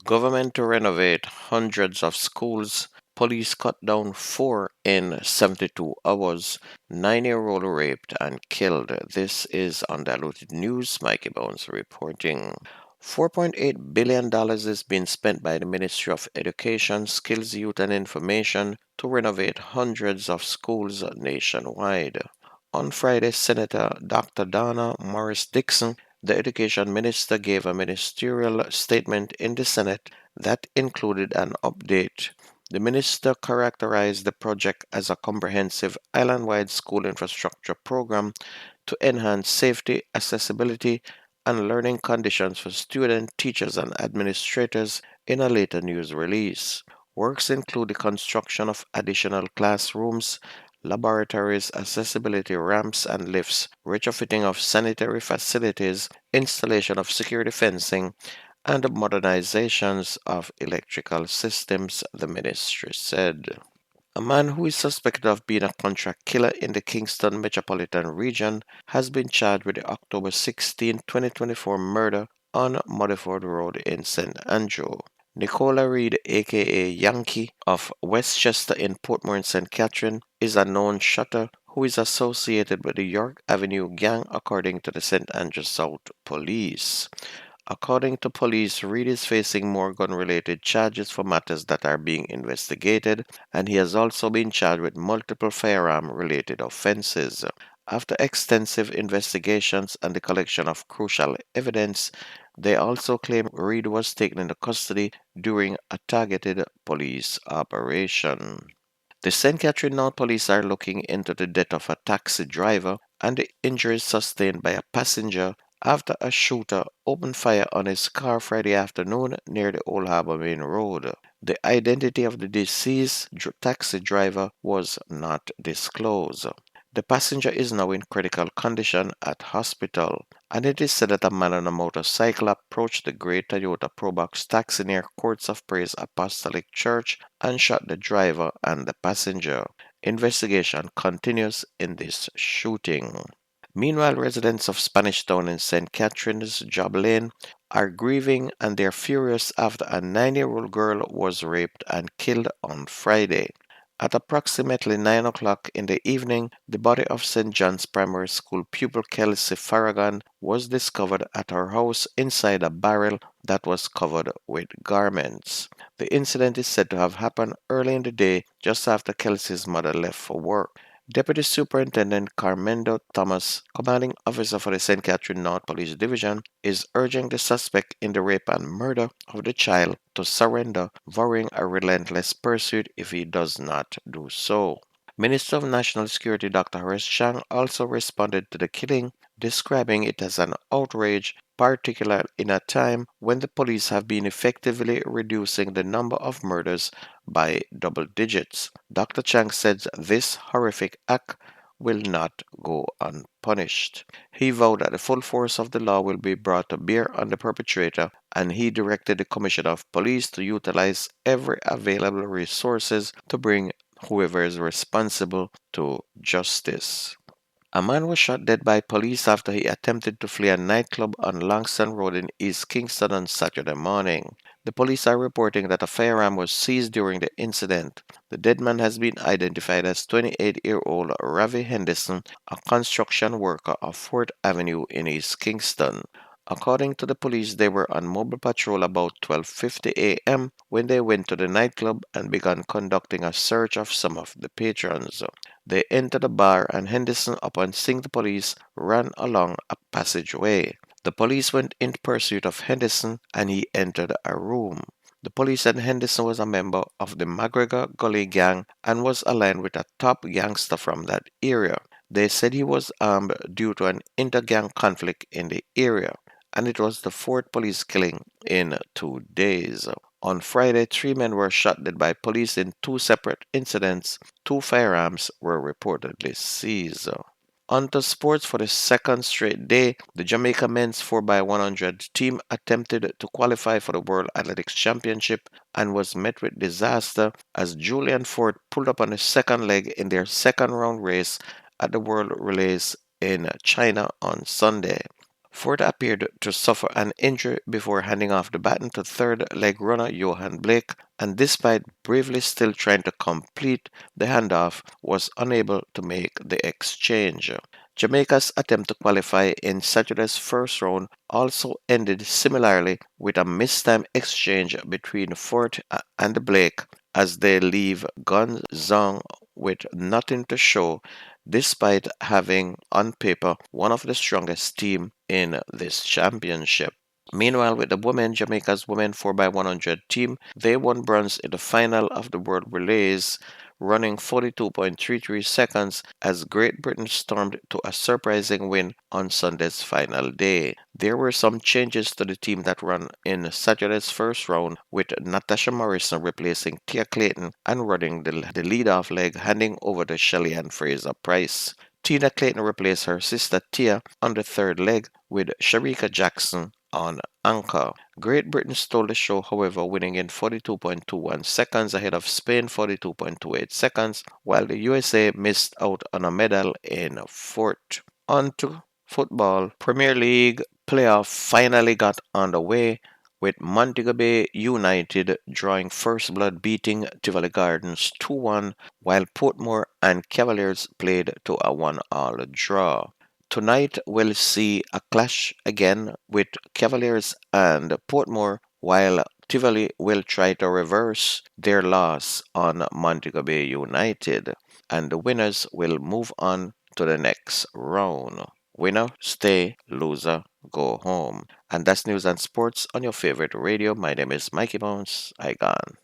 Government to renovate hundreds of schools. Police cut down 4 in 72 hours. 9-year-old raped and killed. This is Undiluted News. Mikey Bones reporting. $4.8 billion is being spent by the Ministry of Education, Skills, Youth and Information to renovate hundreds of schools nationwide. On Friday, Senator Dr. Donna Morris Dixon, the education minister, gave a ministerial statement in the Senate that included an update. The minister characterized the project as a comprehensive island-wide school infrastructure program to enhance safety, accessibility, and learning conditions for students, teachers, and administrators in a later news release. Works include the construction of additional classrooms, laboratories, accessibility ramps and lifts, retrofitting of sanitary facilities, installation of security fencing, and modernizations of electrical systems, the ministry said. A man who is suspected of being a contract killer in the Kingston metropolitan region has been charged with the October 16, 2024 murder on Muddyford Road in St. Andrew. Nicola Reed, aka Yankee, of Westchester in Portmore and St. Catherine, is a known shooter who is associated with the York Avenue gang, according to the St. Andrew South Police. According to police, Reed is facing more gun related charges for matters that are being investigated, and he has also been charged with multiple firearm related offenses. After extensive investigations and the collection of crucial evidence, they also claim Reed was taken into custody during a targeted police operation. The St. Catherine North Police are looking into the death of a taxi driver and the injuries sustained by a passenger after a shooter opened fire on his car Friday afternoon near the Old Harbour Main Road. The identity of the deceased taxi driver was not disclosed. The passenger is now in critical condition at hospital, and it is said that a man on a motorcycle approached the grey Toyota Probox taxi near Courts of Praise Apostolic Church and shot the driver and the passenger. Investigation continues in this shooting. Meanwhile, residents of Spanish Town in St. Catherine's Job Lane are grieving and they're furious after a 9-year-old girl was raped and killed on Friday. At approximately 9 o'clock in the evening, the body of St. John's Primary School pupil Kelsey Farragon was discovered at her house inside a barrel that was covered with garments. The incident is said to have happened early in the day just after Kelsey's mother left for work. Deputy Superintendent Carmendo Thomas, commanding officer for the St. Catherine North Police Division, is urging the suspect in the rape and murder of the child to surrender, vowing a relentless pursuit if he does not do so. Minister of National Security Dr. Horace Chang also responded to the killing, describing it as an outrage, particularly in a time when the police have been effectively reducing the number of murders by double digits. Dr. Chang said this horrific act will not go unpunished. He vowed that the full force of the law will be brought to bear on the perpetrator, and he directed the Commissioner of Police to utilize every available resources to bring whoever is responsible to justice. A man was shot dead by police after he attempted to flee a nightclub on Langston Road in East Kingston on Saturday morning. The police are reporting that a firearm was seized during the incident. The dead man has been identified as 28-year-old Ravi Henderson, a construction worker of 4th Avenue in East Kingston. According to the police, they were on mobile patrol about 12:50 a.m. when they went to the nightclub and began conducting a search of some of the patrons. They entered the bar and Henderson, upon seeing the police, ran along a passageway. The police went in pursuit of Henderson and he entered a room. The police said Henderson was a member of the McGregor Gully gang and was aligned with a top gangster from that area. They said he was armed due to an inter-gang conflict in the area, and it was the fourth police killing in 2 days. On Friday, 3 men were shot dead by police in 2 separate incidents. 2 firearms were reportedly seized. On to sports. For the second straight day, the Jamaica men's 4x100 team attempted to qualify for the World Athletics Championship and was met with disaster as Julian Ford pulled up on the second leg in their second round race at the World Relays in China on Sunday. Ford appeared to suffer an injury before handing off the baton to third leg runner Johan Blake, and despite bravely still trying to complete the handoff, was unable to make the exchange. Jamaica's attempt to qualify in Saturday's first round also ended similarly with a mistime exchange between Ford and Blake as they leave Gonzong with nothing to show despite having on paper one of the strongest team in this championship. Meanwhile, with the women, Jamaica's women 4x100 team, they won bronze in the final of the World Relays, running 42.33 seconds as Great Britain stormed to a surprising win on Sunday's final day. There were some changes to the team that ran in Saturday's first round, with Natasha Morrison replacing Tia Clayton and running the lead-off leg, handing over to Shelly Ann Fraser-Price. Tina Clayton replaced her sister Tia on the third leg, with Sharika Jackson on anchor. Great Britain stole the show, however, winning in 42.21 seconds ahead of Spain 42.28 seconds, while the USA missed out on a medal in fourth. On to football. Premier League playoff finally got underway, with Montego Bay United drawing first blood, beating Tivoli Gardens 2-1, while Portmore and Cavaliers played to a 1-all draw. Tonight we'll see a clash again with Cavaliers and Portmore, while Tivoli will try to reverse their loss on Montego Bay United, and the winners will move on to the next round. Winner stay, loser go home. And that's news and sports on your favorite radio. My name is Mikey Bones. I gone.